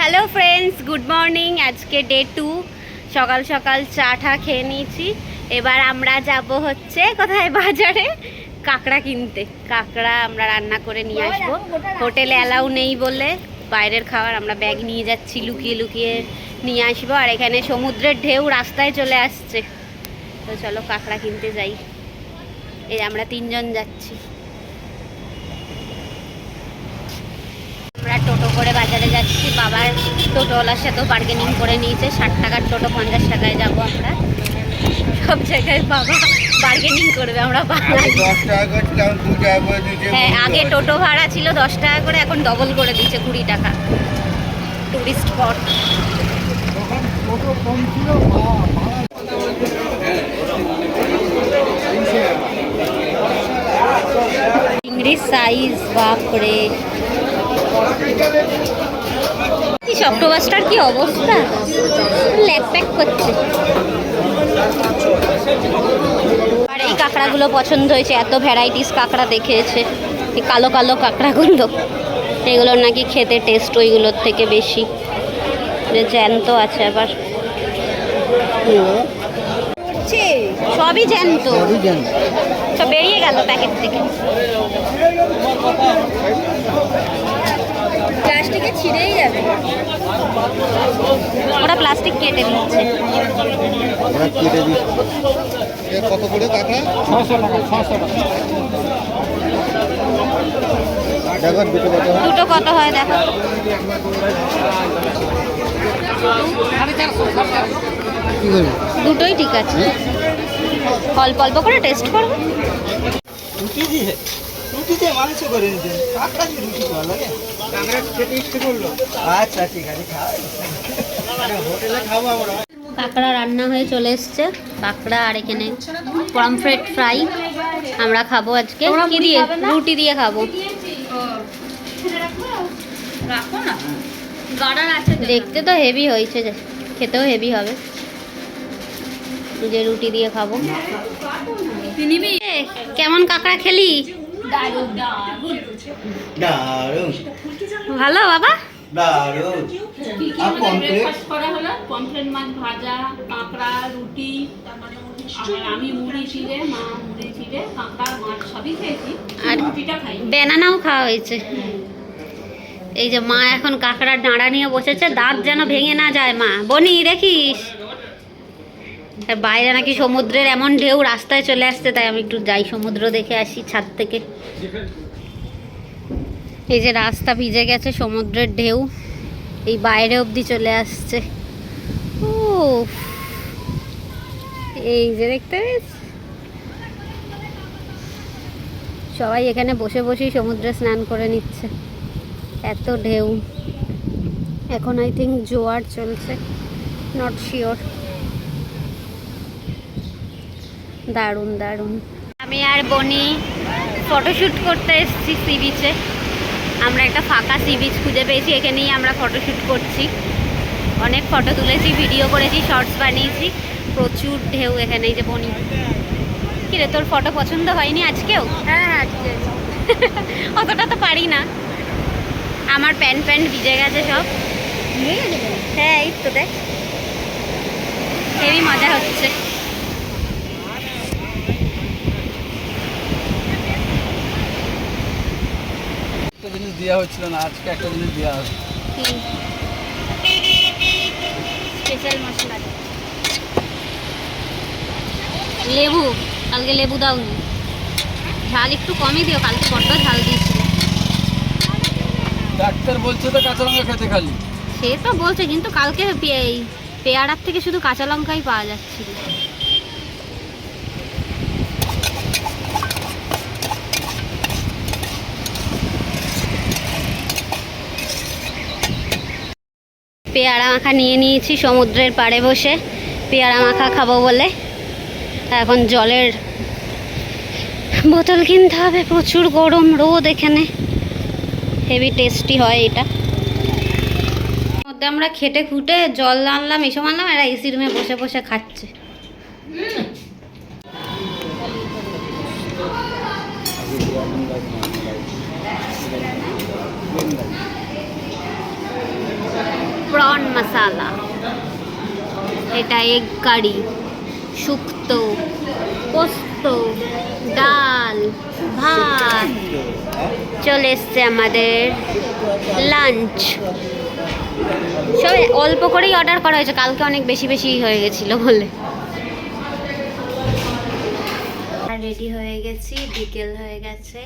Hello friends, good morning. আজকে day 2। সকাল সকাল চা টা খেয়ে নিয়েছি। এবার আমরা যাব হচ্ছে কোথায়, বাজারে কাঁকড়া কিনতে। কাঁকড়া আমরা রান্না করে নিয়ে আসবো। হোটেলে অ্যালাউ নেই বলে বাইরের খাবার আমরা ব্যাগ নিয়ে যাচ্ছি, লুকিয়ে লুকিয়ে নিয়ে আসবো। আর এখানে সমুদ্রের ঢেউ রাস্তায় চলে আসছে, তো চলো কাঁকড়া কিনতে যাই। এই আমরা 3 জন যাচ্ছি। আমরা টোটো করে বাজারে যাচ্ছি। বাবার টোটোওয়ালার সাথেও বার্গেনিং করে নিয়েছে। 60 টাকার টোটো 50 টাকায় যাবো আমরা। সব জায়গায় বাবা বার্গেনিং করবে, আমরা হ্যাঁ, আগে টোটো ভাড়া ছিল 10 টাকা করে, এখন ডবল করে দিচ্ছে 20 টাকা। Tourist spot. চিংড়ির সাইজ বাপরে। অক্টোপাসটার কি অবস্থা, ল্যাক প্যাক করছে। আর এই কাঁকড়াগুলো পছন্দ হয়েছে, এত ভ্যারাইটিস কাঁকড়া দেখেছে। এই কালো কালো কাঁকড়াগুলো, এগুলোর নাকি খেতে টেস্ট ওইগুলোর থেকে বেশি। জ্যান্ত আছে আবার, সবই জ্যান্ত, সব বেরিয়ে গেল প্যাকেট থেকে। প্লাস্টিকে ছিঁড়েই যাবে, ওরা প্লাস্টিক কেটে দিচ্ছে। কত করে কাঁকড়া? 600 টাকা। 600 টাকা। দুটো কত হয় দেখো। দুটোই ঠিক আছে, অল্প অল্প করে টেস্ট করবো। রুটি দিয়ে মাংস করে নিতে, কাঁকড়া দিয়ে রুটি ভালো লাগে। কাঁকড়া খেতে ইচ্ছে করলো, আচ্ছা ঠিক আছে, হোটেলে খাবো আমরা। কাঁকড়া রান্না হয়ে চলে এসছে, কাঁকড়া। আর এখানে পমফ্রেট ফ্রাই আমরা খাবো আজকে। কি দিয়ে? রুটি দিয়ে খাবো। দেখতে তো হেভি হয়েছে, খেতেও হেভি হবে। যে রুটি দিয়ে খাবো। কেমন কাঁকড়া খেলি? ভালো বাবা। পমফ্রেট মাছ ভাজা, কাঁকড়া, রুটি, আমি মুড়ি চিড়ে, মা মুড়ি চিড়ে, কাঁকড়া মাছ সবই খেয়েছি। আর বেনানাও খাওয়া হয়েছে। এই যে মা এখন কাঁকড়ার ডাঁড়া নিয়ে বসেছে, দাঁত যেন ভেঙে না যায়। মা বনি দেখিস, বাইরে নাকি সমুদ্রের এমন ঢেউ রাস্তায় চলে আসছে, তাই আমি একটু যাই সমুদ্র দেখে আসি ছাদ থেকে। এই যে রাস্তা ভিজে গেছে, সমুদ্রের ঢেউ এই বাইরে অবধি চলে আসছে। ও এই যে দেখতে পেয়েছ, সবাই এখানে বসে বসেই সমুদ্রে স্নান করে নিচ্ছে, এত ঢেউ। এখন আই থিঙ্ক জোয়ার চলছে, নট শিওর। দারুণ দারুণ। আমি আর বনি ফটোশ্যুট করতে এসেছি সি বিচে। আমরা একটা ফাঁকা সি বিচ খুঁজে পেয়েছি, এখানেই আমরা ফটোশ্যুট করছি। অনেক ফটো তুলেছি, ভিডিও করেছি, শর্টস বানিয়েছি। প্রচুর ঢেউ এখানে। এই যে বনি, কিরে তোর ফটো পছন্দ হয়নি আজকেও? হ্যাঁ আজকে অতটা তো পারি না, আমার প্যান্ট ভিজে গেছে সব। হ্যাঁ এই তো দেখ, হেভি মজা হচ্ছে। জিনিস দেওয়া হচ্ছিল না, আজকে একটা জিনিস দেওয়া হবে। স্পেশাল মশলা, লেবু। কালকে লেবু দাওনি, ঝাল একটু কমই দিও, কালকে বড্ড ঝাল দিয়েছিল। ডাক্তার বলছে তো কাঁচা লঙ্কা খেতে খালি। সে তো বলছে, কিন্তু কালকে পেয়ারার থেকে শুধু কাঁচা লঙ্কাই পাওয়া যাচ্ছিল। পেয়ারা মাখা নিয়ে নিয়েছি সমুদ্রের পাড়ে বসে, পেয়ারা মাখা খাবো বলে। এখন জলের বোতল কিনতে হবে, প্রচুর গরম, রোদ এখানে। হেভি টেস্টি হয় এটা। মধ্যে আমরা খেটে খুঁটে জল আনলাম, এসব আনলাম, এরা এসি রুমে বসে বসে খাচ্ছে। মশালা, এটা এগ কারি, শুক্তো, পোস্ত, ডাল, ভাত। চলে এসছে আমাদের লাঞ্চ। সব অল্প করেই অর্ডার করা হয়েছে, কালকে অনেক বেশি বেশি হয়ে গেছিলো বলে। আর রেডি হয়ে গেছি, বিকেল হয়ে গেছে।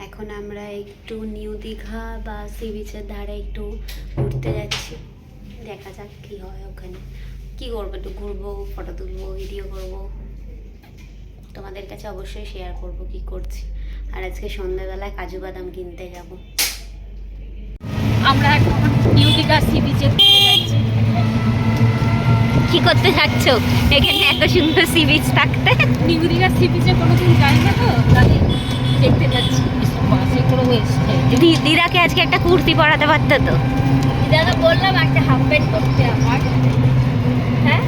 এখন আমরা একটু নিউ দীঘা বা সি বিচের ধারে একটু ঘুরতে যাচ্ছি। দেখা যাক কি হয় ওখানে। কি করবো, একটু ঘুরবো, ফটো তুলবো, ভিডিও করব, তোমাদের কাছে অবশ্যই শেয়ার করব কি করছি। আর আজকে সন্ধ্যাবেলায় কাজু বাদাম কিনতে যাব। আমরা এখন নিউ দীঘা সি বিচে যাচ্ছি। কি করতে যাচ্ছ এখানে এত সুন্দর সি বিচ থাকতে? নিউ দীঘা সি বিচে কোনোদিন যাই না তো, তাই দেখতে যাচ্ছি। বাসে করে এসছে। দিদাকে আজকে একটা কুর্তি পরাতে পারতো তো। দিদাকে বললাম একটা হাফ প্যান্ট করতে আমার। হ্যাঁ,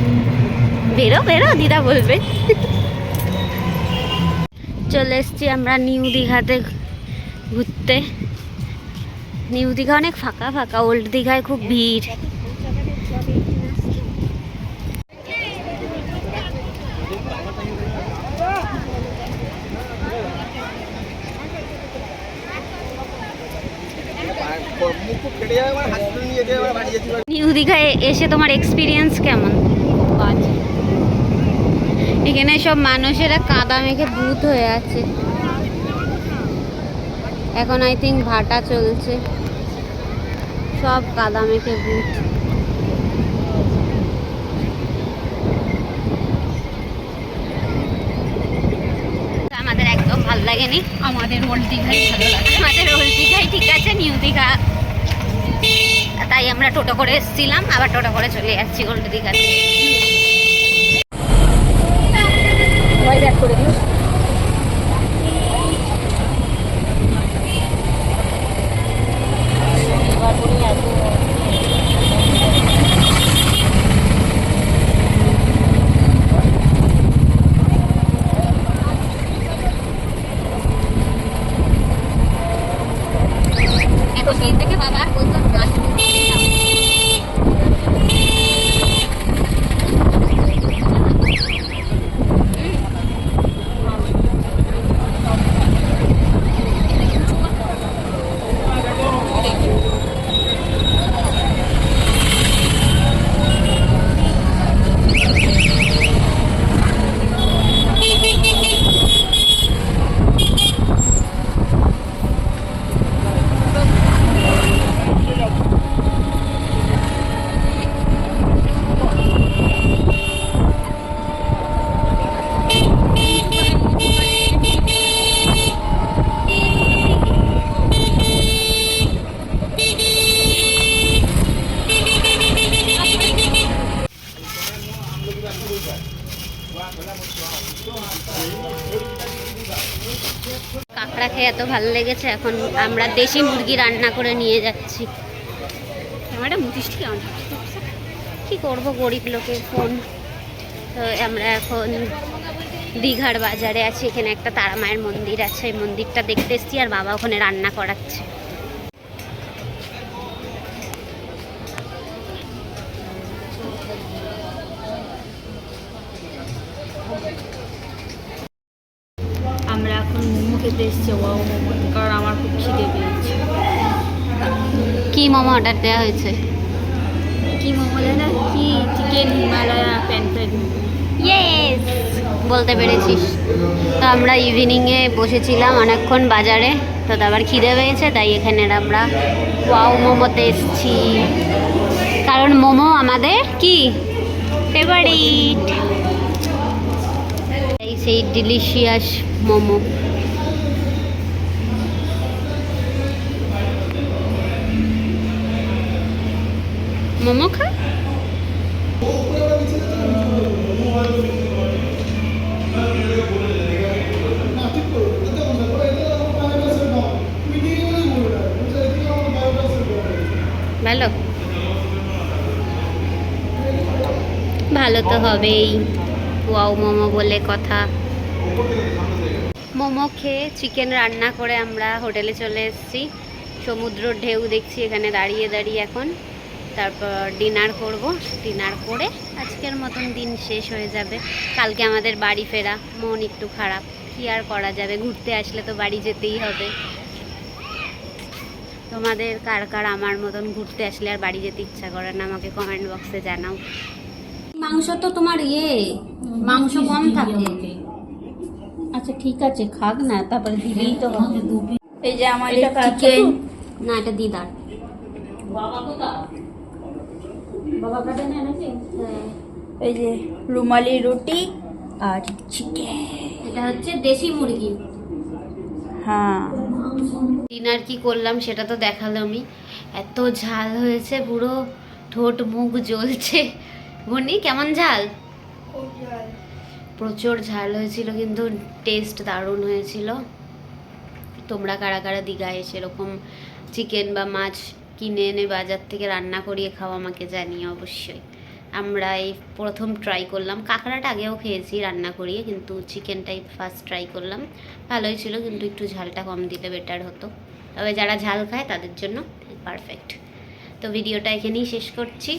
বেরো বেরো, দিদা বলবে। চলে এসছি আমরা নিউ দীঘাতে ঘুরতে। নিউ দীঘা অনেক ফাঁকা ফাঁকা, ওল্ড দীঘায় খুব ভিড়। নিউ দীঘায় এসে তোমার এক্সপিরিয়েন্স কেমন? এখানে সব মানুষেরা কাদা মেখে ভূত হয়ে আছে। এখন আই থিঙ্ক ভাটা চলছে, সব কাদা মেখে ভূত। আমাদের একদম ভালো লাগেনি। আমাদের ওল্ড দীঘাই ভালো লাগে। আমাদের ওল্ড দীঘাই ঠিক আছে, নিউ দীঘা তাই আমরা টোটো করে এসেছিলাম, আবার টোটো করে চলে যাচ্ছি ওল্ড দীঘাতে। ব্যাক করে দিও। এখন দিন থেকে বাবা বলতাম গাছ কাঁকড়া খেয়ে এত ভালো লেগেছে, এখন আমরা দেশি মুরগি রান্না করে নিয়ে যাচ্ছি। ক্যামেরা মুতিষ্টি কেমন? কি করব, গরিব লোকের ফোন। তো আমরা এখন দীঘার বাজারে আছি, এখানে একটা তারা মায়ের মন্দির আছে, এই মন্দিরটা দেখতে এসেছি, আর বাবা ওখানে রান্না করাচ্ছে। আমরা এখন মোমো খেতে এসেছি, ওয়াও মোমো, কারণ আমার খুব খিদে পেয়েছে। কি মোমো অর্ডার দেওয়া হয়েছে? কি মোমো না, কি চিকেন হিমালয়া প্যানফ্রাইড মোমো। ইয়েস, বলতে পেরেছিস। তো আমরা ইভিনিংয়ে বসেছিলাম অনেকক্ষণ বাজারে, তো আবার খিদে পেয়েছে, তাই এখানে আমরা ওয়াও মোমোতে এসেছি, কারণ মোমো আমাদের কি ফেভারিট। এই সেই ডিলিশিয়াস মোমো। মোমো খা। ভালো, ভালো তো হবেই, ওয়াও মোমো বলে কথা। মোমো খেয়ে চিকেন রান্না করে আমরা হোটেলে চলে এসেছি। সমুদ্র ঢেউ দেখছি এখানে দাঁড়িয়ে দাঁড়িয়ে এখন। তারপর ডিনার করব, ডিনার করে আজকের মতন দিন শেষ হয়ে যাবে। কালকে আমাদের বাড়ি ফেরা, মন একটু খারাপ, কি আর করা যাবে, ঘুরতে আসলে তো বাড়ি যেতেই হবে। তোমাদের কার কার আমার মতন ঘুরতে আসলে আর বাড়ি যেতে ইচ্ছা করে না আমাকে কমেন্ট বক্সে জানাও। মাংস তো তোমার মাংস কম থাকে। আচ্ছা ঠিক আছে, খাক না, তারপরে দিলেই তো হবে। এই যে আমাদের এটা কার চিকেন, না এটা দিদার। বাবা কোথায়? বাবা কাটে না নাকি? এই যে রুমালি রুটি আর চিকেন। এটা হচ্ছে দেশি মুরগি। হ্যাঁ, ডিনার কি করলাম সেটা তো দেখালামই। এত ঝাল হয়েছে, পুরো ঠোঁট মুখ জ্বলছে। বনি কেমন ঝাল? প্রচুর ঝাল হয়েছিল, কিন্তু টেস্ট দারুণ হয়েছিল। তোমরা কারা কারা দীঘায় এসে এরকম চিকেন বা মাছ কিনে এনে বাজার থেকে রান্না করিয়ে খাও আমাকে জানিয়ে অবশ্যই। আমরা এই প্রথম ট্রাই করলাম, কাঁকড়াটা আগেও খেয়েছি রান্না করিয়ে, কিন্তু চিকেনটাই ফার্স্ট ট্রাই করলাম। ভালোই ছিল, কিন্তু একটু ঝালটা কম দিলে বেটার হতো। তবে যারা ঝাল খায় তাদের জন্য পারফেক্ট। তো ভিডিওটা এখানেই শেষ করছি।